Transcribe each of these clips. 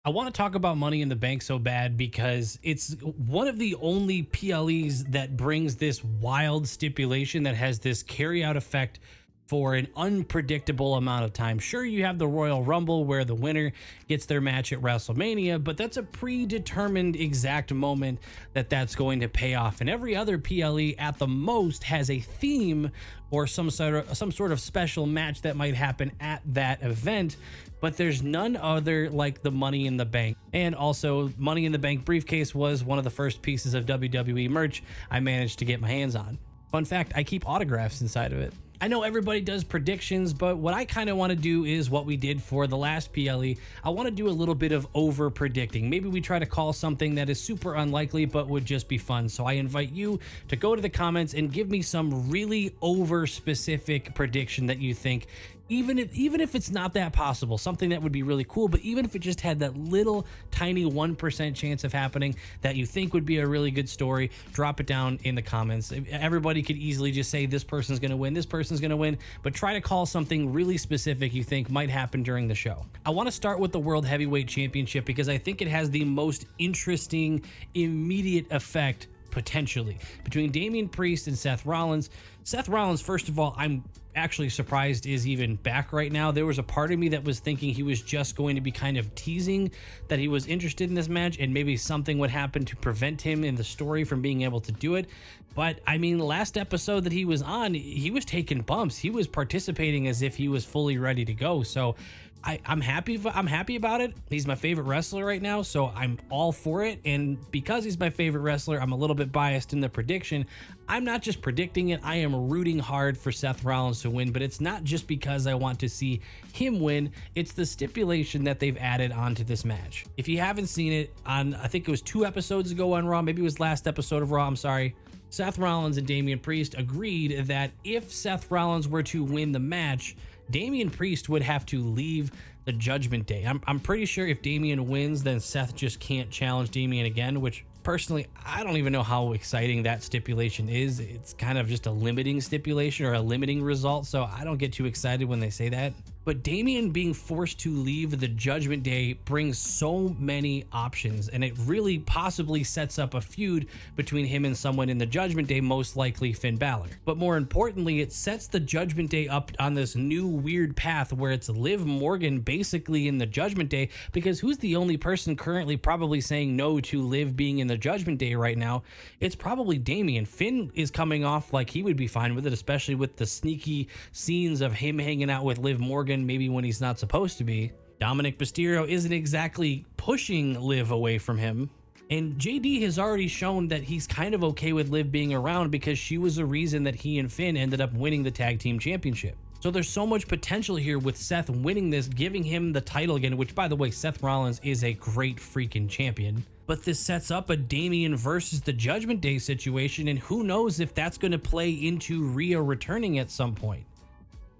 I want to talk about Money in the Bank so bad because it's one of the only PLEs that brings this wild stipulation that has this carry out effect for an unpredictable amount of time. Sure, you have the Royal Rumble where the winner gets their match at WrestleMania, but that's a predetermined exact moment that that's going to pay off. And every other PLE at the most has a theme or some sort of special match that might happen at that event, but there's none other like the Money in the Bank. And also, Money in the Bank briefcase was one of the first pieces of WWE merch I managed to get my hands on. Fun fact, I keep autographs inside of it. I know everybody does predictions, but what I kind of want to do is what we did for the last PLE. I want to do a little bit of over predicting. Maybe we try to call something that is super unlikely, but would just be fun. So I invite you to go to the comments and give me some really over specific prediction that you think, even if it's not that possible, something that would be really cool, but even if it just had that little tiny 1% chance of happening that you think would be a really good story, drop it down in the comments. Everybody could easily just say this person's going to win, this person's going to win, but try to call something really specific you think might happen during the show. I want to start with the World Heavyweight Championship because I think it has the most interesting immediate effect potentially between Damian Priest and Seth Rollins. Seth Rollins, first of all, I'm actually surprised is even back right now. There was a part of me that was thinking he was just going to be kind of teasing that he was interested in this match and maybe something would happen to prevent him in the story from being able to do it. But I mean, last episode that he was on, he was taking bumps. He was participating as if he was fully ready to go. So I'm happy about it. He's my favorite wrestler right now, so I'm all for it. And because he's my favorite wrestler, I'm a little bit biased in the prediction. I'm not just predicting it, I am rooting hard for Seth Rollins to win, but it's not just because I want to see him win, it's the stipulation that they've added onto this match. If you haven't seen it, on I think it was 2 episodes ago on Raw, maybe it was last episode of Raw, I'm sorry, Seth Rollins and Damian Priest agreed that if Seth Rollins were to win the match, Damian Priest would have to leave the Judgment Day. I'm pretty sure if Damian wins, then Seth just can't challenge Damian again, which personally, I don't even know how exciting that stipulation is. It's kind of just a limiting stipulation or a limiting result, so I don't get too excited when they say that. But Damian being forced to leave the Judgment Day brings so many options, and it really possibly sets up a feud between him and someone in the Judgment Day, most likely Finn Balor. But more importantly, it sets the Judgment Day up on this new weird path where it's Liv Morgan basically in the Judgment Day, because who's the only person currently probably saying no to Liv being in the Judgment Day right now? It's probably Damian. Finn is coming off like he would be fine with it, especially with the sneaky scenes of him hanging out with Liv Morgan maybe when he's not supposed to be. Dominic Mysterio isn't exactly pushing Liv away from him. And JD has already shown that he's kind of okay with Liv being around because she was a reason that he and Finn ended up winning the tag team championship. So there's so much potential here with Seth winning this, giving him the title again, which by the way, Seth Rollins is a great freaking champion. But this sets up a Damian versus the Judgment Day situation, and who knows if that's going to play into Rhea returning at some point.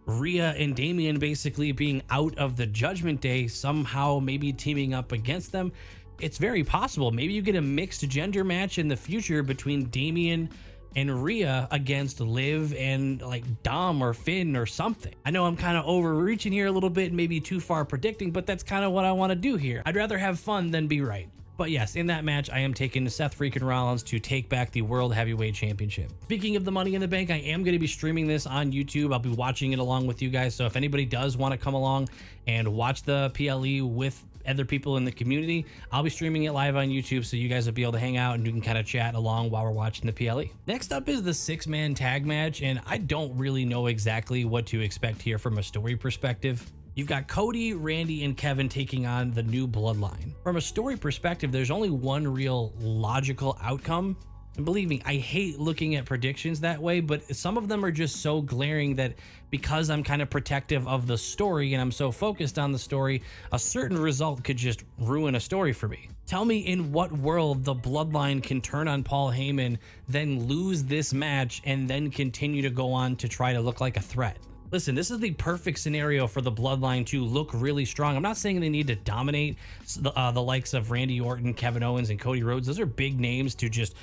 Rhea and Damian basically being out of the Judgment Day, somehow maybe teaming up against them. It's very possible. Maybe you get a mixed gender match in the future between Damian and Rhea against Liv and like Dom or Finn or something. I know I'm kind of overreaching here a little bit, maybe too far predicting, but that's kind of what I want to do here. I'd rather have fun than be right. But yes, in that match, I am taking Seth freaking Rollins to take back the World Heavyweight Championship. Speaking of the Money in the Bank, I am going to be streaming this on YouTube. I'll be watching it along with you guys. So if anybody does want to come along and watch the PLE with other people in the community, I'll be streaming it live on YouTube, so you guys will be able to hang out and you can kind of chat along while we're watching the PLE. Next up is the 6-man tag match, and I don't really know exactly what to expect here from a story perspective. You've got Cody, Randy, and Kevin taking on the New Bloodline. From a story perspective, there's only one real logical outcome. And believe me, I hate looking at predictions that way, but some of them are just so glaring that because I'm kind of protective of the story and I'm so focused on the story, a certain result could just ruin a story for me. Tell me in what world the Bloodline can turn on Paul Heyman, then lose this match, and then continue to go on to try to look like a threat. Listen, this is the perfect scenario for the bloodline to look really strong. I'm not saying they need to dominate the likes of Randy Orton, Kevin Owens, and Cody Rhodes. Those are big names to just,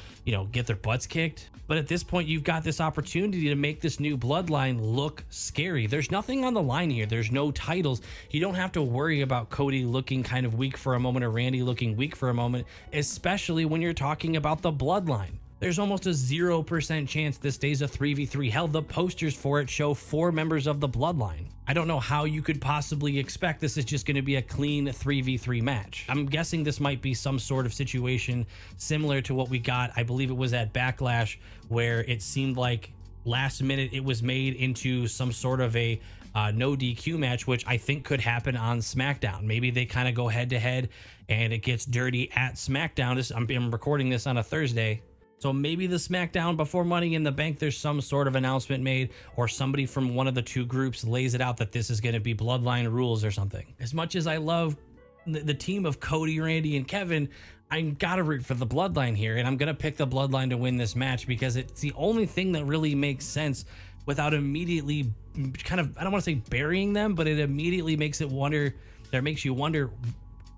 get their butts kicked. But at this point, you've got this opportunity to make this new bloodline look scary. There's nothing on the line here. There's no titles. You don't have to worry about Cody looking kind of weak for a moment or Randy looking weak for a moment, especially when you're talking about the bloodline. There's almost a 0% chance this stays a 3v3. Hell, the posters for it show 4 members of the bloodline. I don't know how you could possibly expect this is just going to be a clean 3v3 match. I'm guessing this might be some sort of situation similar to what we got, I believe it was at Backlash, where it seemed like last minute it was made into some sort of a no DQ match, which I think could happen on SmackDown. Maybe they kind of go head to head and it gets dirty at SmackDown. I'm recording this on a Thursday. So maybe the SmackDown before Money in the Bank, there's some sort of announcement made, or somebody from one of the two groups lays it out that this is going to be Bloodline rules or something. As much as I love the team of Cody, Randy, and Kevin, I gotta root for the Bloodline here, and I'm gonna pick the Bloodline to win this match because it's the only thing that really makes sense without immediately kind of, I don't want to say burying them, but it immediately makes you wonder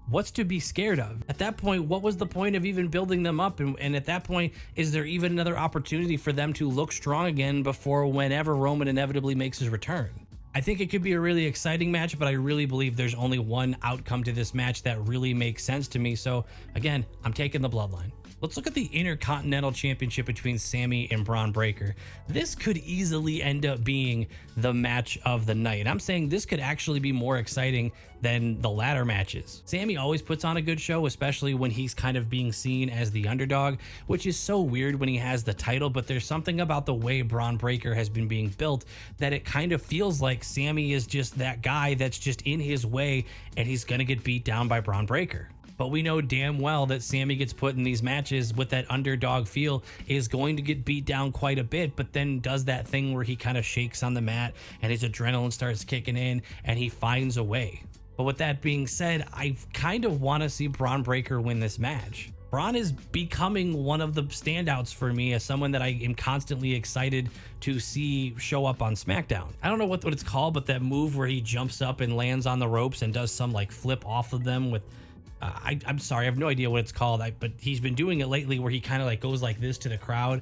what's to be scared of. At that point, what was the point of even building them up? And at that point, is there even another opportunity for them to look strong again before whenever Roman inevitably makes his return? I think it could be a really exciting match, but I really believe there's only one outcome to this match that really makes sense to me. So again, I'm taking the Bloodline. Let's look at the Intercontinental Championship between Sami and Braun Breaker. This could easily end up being the match of the night. I'm saying this could actually be more exciting than the ladder matches. Sami always puts on a good show, especially when he's kind of being seen as the underdog, which is so weird when he has the title, but there's something about the way Braun Breaker has been being built that it kind of feels like Sami is just that guy that's just in his way and he's gonna get beat down by Braun Breaker. But we know damn well that Sami gets put in these matches with that underdog feel, is going to get beat down quite a bit, but then does that thing where he kind of shakes on the mat and his adrenaline starts kicking in and he finds a way. But with that being said, I kind of want to see Braun Breaker win this match. Braun is becoming one of the standouts for me as someone that I am constantly excited to see show up on SmackDown. I don't know what it's called, but that move where he jumps up and lands on the ropes and does some like flip off of them with I'm sorry, I have no idea what it's called, but he's been doing it lately where he kind of like goes like this to the crowd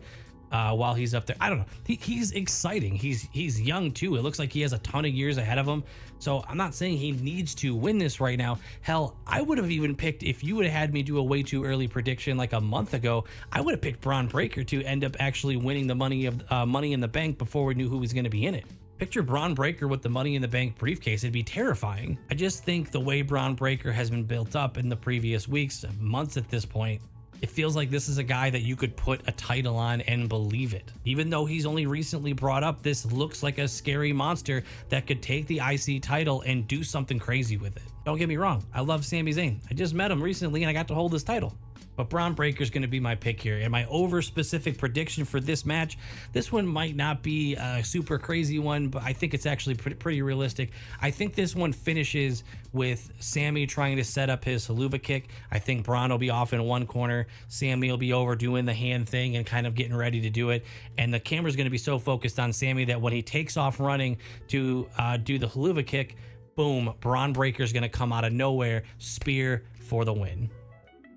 while he's up there. I don't know. He's exciting. He's young too. It looks like he has a ton of years ahead of him. So I'm not saying he needs to win this right now. Hell, I would have even picked, if you would have had me do a way too early prediction like a month ago, I would have picked Braun Breaker to end up actually winning the Money in the Bank before we knew who was going to be in it. Picture Braun Breaker with the Money in the Bank briefcase. It'd be terrifying. I just think the way Braun Breaker has been built up in the previous weeks, months at this point, it feels like this is a guy that you could put a title on and believe it. Even though he's only recently brought up, this looks like a scary monster that could take the IC title and do something crazy with it. Don't get me wrong. I love Sami Zayn. I just met him recently and I got to hold his title. But Braun Breaker is going to be my pick here. And my over-specific prediction for this match, this one might not be a super crazy one, but I think it's actually pretty realistic. I think this one finishes with Sami trying to set up his haluva kick. I think Braun will be off in one corner. Sami will be over doing the hand thing and kind of getting ready to do it. And the camera's going to be so focused on Sami that when he takes off running to do the haluva kick, boom, Braun Breaker is going to come out of nowhere, spear for the win.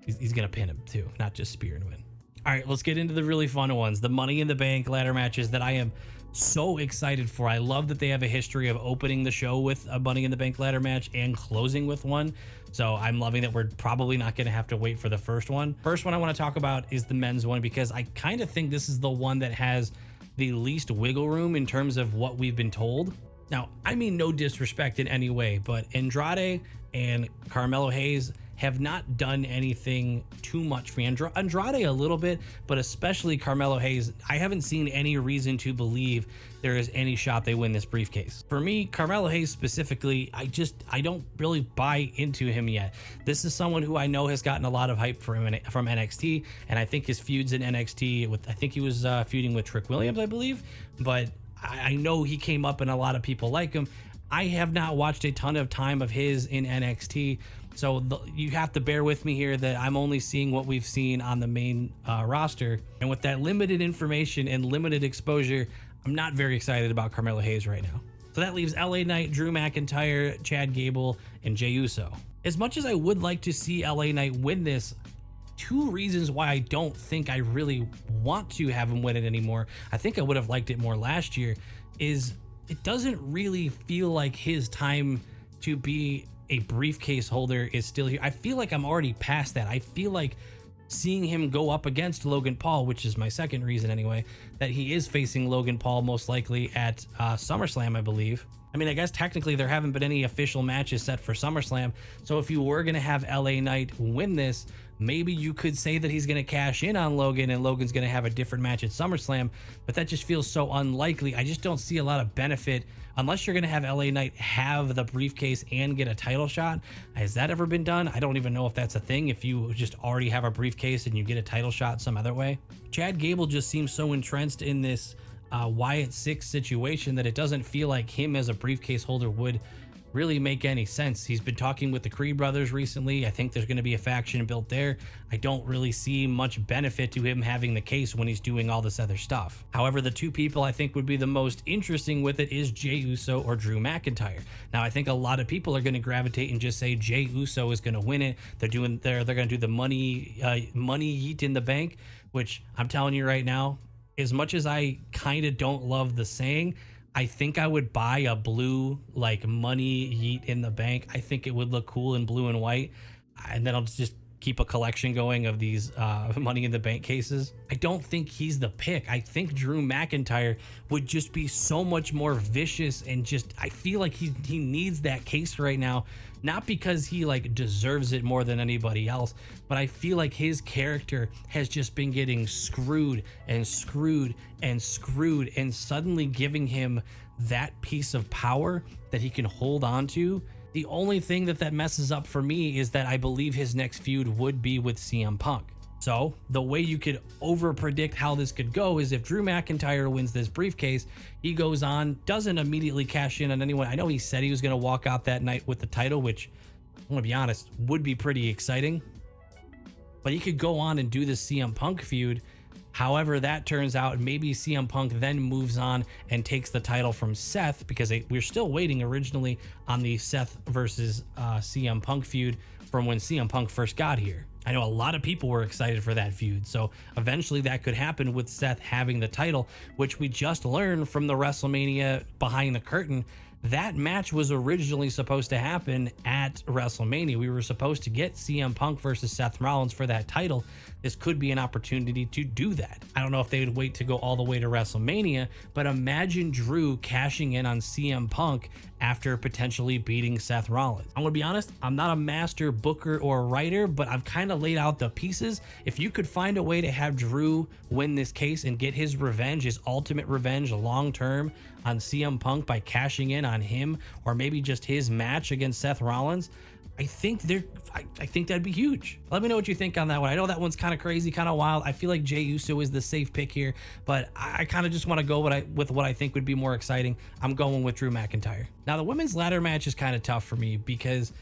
He's going to pin him too, not just spear and win. All right, let's get into the really fun ones. The Money in the Bank ladder matches that I am so excited for. I love that they have a history of opening the show with a Money in the Bank ladder match and closing with one. So I'm loving that we're probably not going to have to wait for the first one. First one I want to talk about is the men's one because I kind of think this is the one that has the least wiggle room in terms of what we've been told. Now, I mean no disrespect in any way, but Andrade and Carmelo Hayes have not done anything too much for Andrade a little bit, but especially Carmelo Hayes. I haven't seen any reason to believe there is any shot they win this briefcase. For me, Carmelo Hayes specifically, I don't really buy into him yet. This is someone who I know has gotten a lot of hype from NXT, and I think his feuds in NXT I think he was feuding with Trick Williams, I believe, but I know he came up and a lot of people like him. I have not watched a ton of time of his in NXT, so you have to bear with me here that I'm only seeing what we've seen on the main roster. And with that limited information and limited exposure, I'm not very excited about Carmelo Hayes right now. So that leaves LA Knight, Drew McIntyre, Chad Gable, and Jey Uso. As much as I would like to see LA Knight win this, two reasons why I don't think I really want to have him win it anymore. I think I would have liked it more last year, is it doesn't really feel like his time to be a briefcase holder is still here. I feel like I'm already past that. I feel like seeing him go up against Logan Paul, which is my second reason anyway, that he is facing Logan Paul most likely at SummerSlam, I believe. I mean, I guess technically there haven't been any official matches set for SummerSlam. So if you were going to have LA Knight win this, maybe you could say that he's going to cash in on Logan and Logan's going to have a different match at SummerSlam, but that just feels so unlikely. I just don't see a lot of benefit unless you're going to have LA Knight have the briefcase and get a title shot. Has that ever been done? I don't even know if that's a thing, if you just already have a briefcase and you get a title shot some other way. Chad Gable just seems so entrenched in this Wyatt Six situation that it doesn't feel like him as a briefcase holder would really make any sense. He's been talking with the Creed brothers recently. I think there's going to be a faction built there. I don't really see much benefit to him having the case when he's doing all this other stuff. However, the two people I think would be the most interesting with it is Jey Uso or Drew McIntyre. Now, I think a lot of people are going to gravitate and just say Jey Uso is going to win it. They're going to do the money yeet in the bank, which I'm telling you right now, as much as I kind of don't love the saying, I think I would buy a blue like money yeet in the bank. I think it would look cool in blue and white. And then I'll just keep a collection going of these money in the bank cases. I don't think he's the pick. I think Drew McIntyre would just be so much more vicious, and just I feel like he needs that case right now, not because he like deserves it more than anybody else, but I feel like his character has just been getting screwed and screwed and screwed, and suddenly giving him that piece of power that he can hold on to. The only thing that messes up for me is that I believe his next feud would be with CM Punk. So the way you could over predict how this could go is if Drew McIntyre wins this briefcase, he goes on, doesn't immediately cash in on anyone. I know he said he was going to walk out that night with the title, which I'm going to be honest, would be pretty exciting. But he could go on and do the CM Punk feud. However, that turns out maybe CM Punk then moves on and takes the title from Seth, because we're still waiting originally on the Seth versus CM Punk feud from when CM Punk first got here. I know a lot of people were excited for that feud, so eventually that could happen with Seth having the title, which we just learned from the WrestleMania behind the curtain. That match was originally supposed to happen at WrestleMania. We were supposed to get CM Punk versus Seth Rollins for that title. This could be an opportunity to do that. I don't know if they would wait to go all the way to WrestleMania, but imagine Drew cashing in on CM Punk after potentially beating Seth Rollins. I'm gonna be honest, I'm not a master booker or writer, but I've kind of laid out the pieces. If you could find a way to have Drew win this case and get his revenge, his ultimate revenge long term on CM Punk by cashing in on him, or maybe just his match against Seth Rollins, I think that'd be huge. Let me know what you think on that one. I know that one's kind of crazy, kind of wild. I feel like Jey Uso is the safe pick here, but I kind of just want to go with what I think would be more exciting. I'm going with Drew McIntyre. Now, the women's ladder match is kind of tough for me because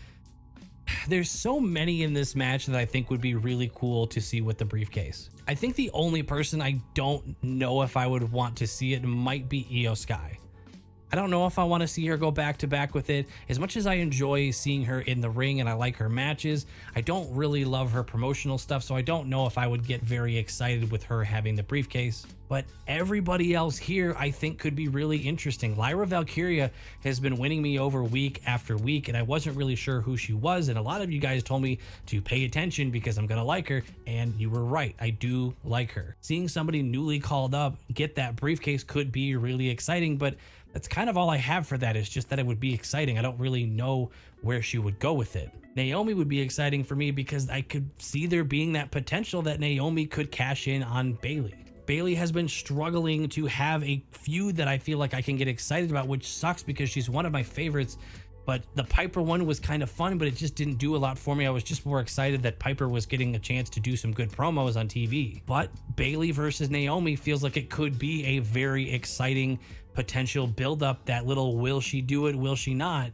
there's so many in this match that I think would be really cool to see with the briefcase. I think the only person I don't know if I would want to see it might be Io Sky. I don't know if I want to see her go back to back with it. As much as I enjoy seeing her in the ring and I like her matches, I don't really love her promotional stuff, so I don't know if I would get very excited with her having the briefcase. But everybody else here I think could be really interesting. Lyra Valkyria has been winning me over week after week, and I wasn't really sure who she was, and a lot of you guys told me to pay attention because I'm gonna like her, and you were right. I do like her. Seeing somebody newly called up get that briefcase could be really exciting, but that's kind of all I have for that, is just that it would be exciting. I don't really know where she would go with it. Naomi would be exciting for me because I could see there being that potential that Naomi could cash in on Bayley. Bayley has been struggling to have a feud that I feel like I can get excited about, which sucks because she's one of my favorites. But the Piper one was kind of fun, but it just didn't do a lot for me. I was just more excited that Piper was getting a chance to do some good promos on TV. But Bayley versus Naomi feels like it could be a very exciting potential build-up. That little will she do it, will she not?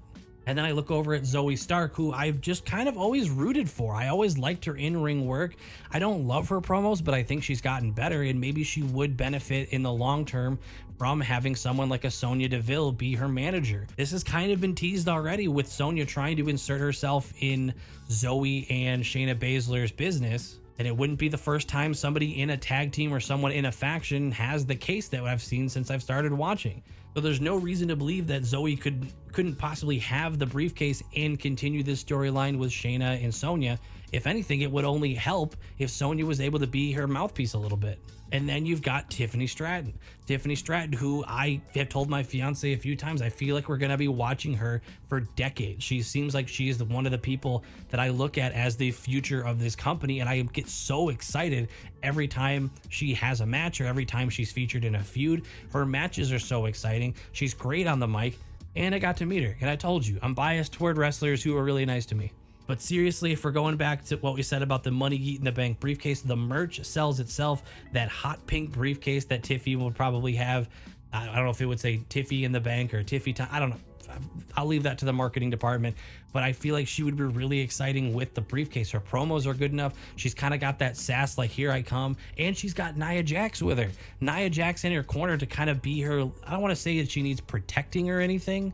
And then I look over at Zoe Stark, who I've just kind of always rooted for. I always liked her in-ring work. I don't love her promos, but I think she's gotten better, and maybe she would benefit in the long term from having someone like a Sonya Deville be her manager. This has kind of been teased already with Sonya trying to insert herself in Zoe and Shayna Baszler's business. And it wouldn't be the first time somebody in a tag team or someone in a faction has the case that I've seen since I've started watching. So there's no reason to believe that Zoe couldn't possibly have the briefcase and continue this storyline with Shayna and Sonya. If anything, it would only help if Sonya was able to be her mouthpiece a little bit. And then you've got Tiffany Stratton. Tiffany Stratton, who I have told my fiance a few times, I feel like we're going to be watching her for decades. She seems like she is one of the people that I look at as the future of this company. And I get so excited every time she has a match or every time she's featured in a feud. Her matches are so exciting. She's great on the mic. And I got to meet her. And I told you, I'm biased toward wrestlers who are really nice to me. But seriously, if we're going back to what we said about the Money Eating the Bank briefcase, the merch sells itself. That hot pink briefcase that Tiffy would probably have, I don't know if it would say Tiffy in the bank or Tiffy time. I don't know. I'll leave that to the marketing department. But I feel like she would be really exciting with the briefcase. Her promos are good enough. She's kind of got that sass, like here I come. And she's got Nia Jax with her. Nia Jax in her corner to kind of be her. I don't want to say that she needs protecting or anything,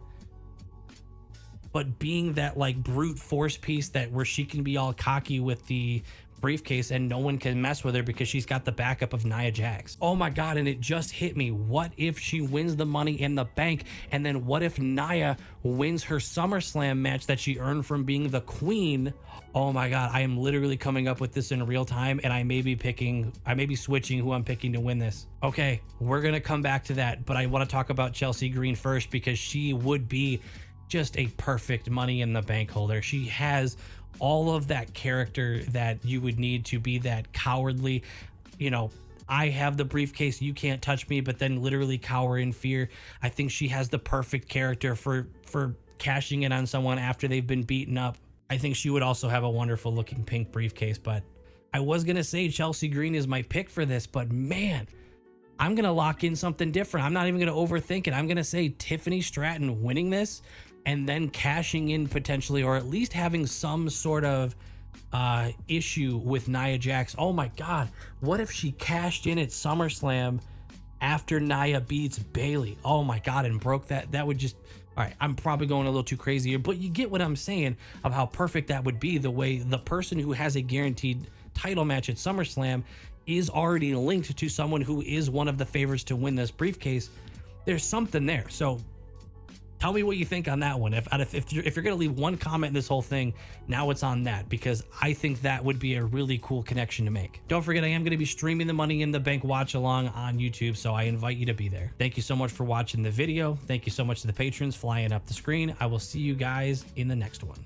but being that like brute force piece that where she can be all cocky with the briefcase and no one can mess with her because she's got the backup of Nia Jax. Oh my God, and it just hit me. What if she wins the Money in the Bank? And then what if Nia wins her SummerSlam match that she earned from being the queen? Oh my God, I am literally coming up with this in real time, and I may be switching who I'm picking to win this. Okay, we're gonna come back to that, but I want to talk about Chelsea Green first because she would be just a perfect Money in the Bank holder. She has all of that character that you would need to be that cowardly, I have the briefcase, you can't touch me, but then literally cower in fear. I think she has the perfect character for cashing in on someone after they've been beaten up. I think she would also have a wonderful looking pink briefcase, but I was going to say Chelsea Green is my pick for this, but man, I'm going to lock in something different. I'm not even going to overthink it. I'm going to say Tiffany Stratton winning this and then cashing in potentially, or at least having some sort of issue with Nia Jax. Oh my God, what if she cashed in at SummerSlam after Nia beats Bayley? Oh my God, and broke that. That would just, all right, I'm probably going a little too crazy here, but you get what I'm saying of how perfect that would be. The way the person who has a guaranteed title match at SummerSlam is already linked to someone who is one of the favorites to win this briefcase. There's something there. So tell me what you think on that one. If you're going to leave one comment in this whole thing, now it's on that, because I think that would be a really cool connection to make. Don't forget, I am going to be streaming the Money in the Bank watch along on YouTube, so I invite you to be there. Thank you so much for watching the video. Thank you so much to the patrons flying up the screen. I will see you guys in the next one.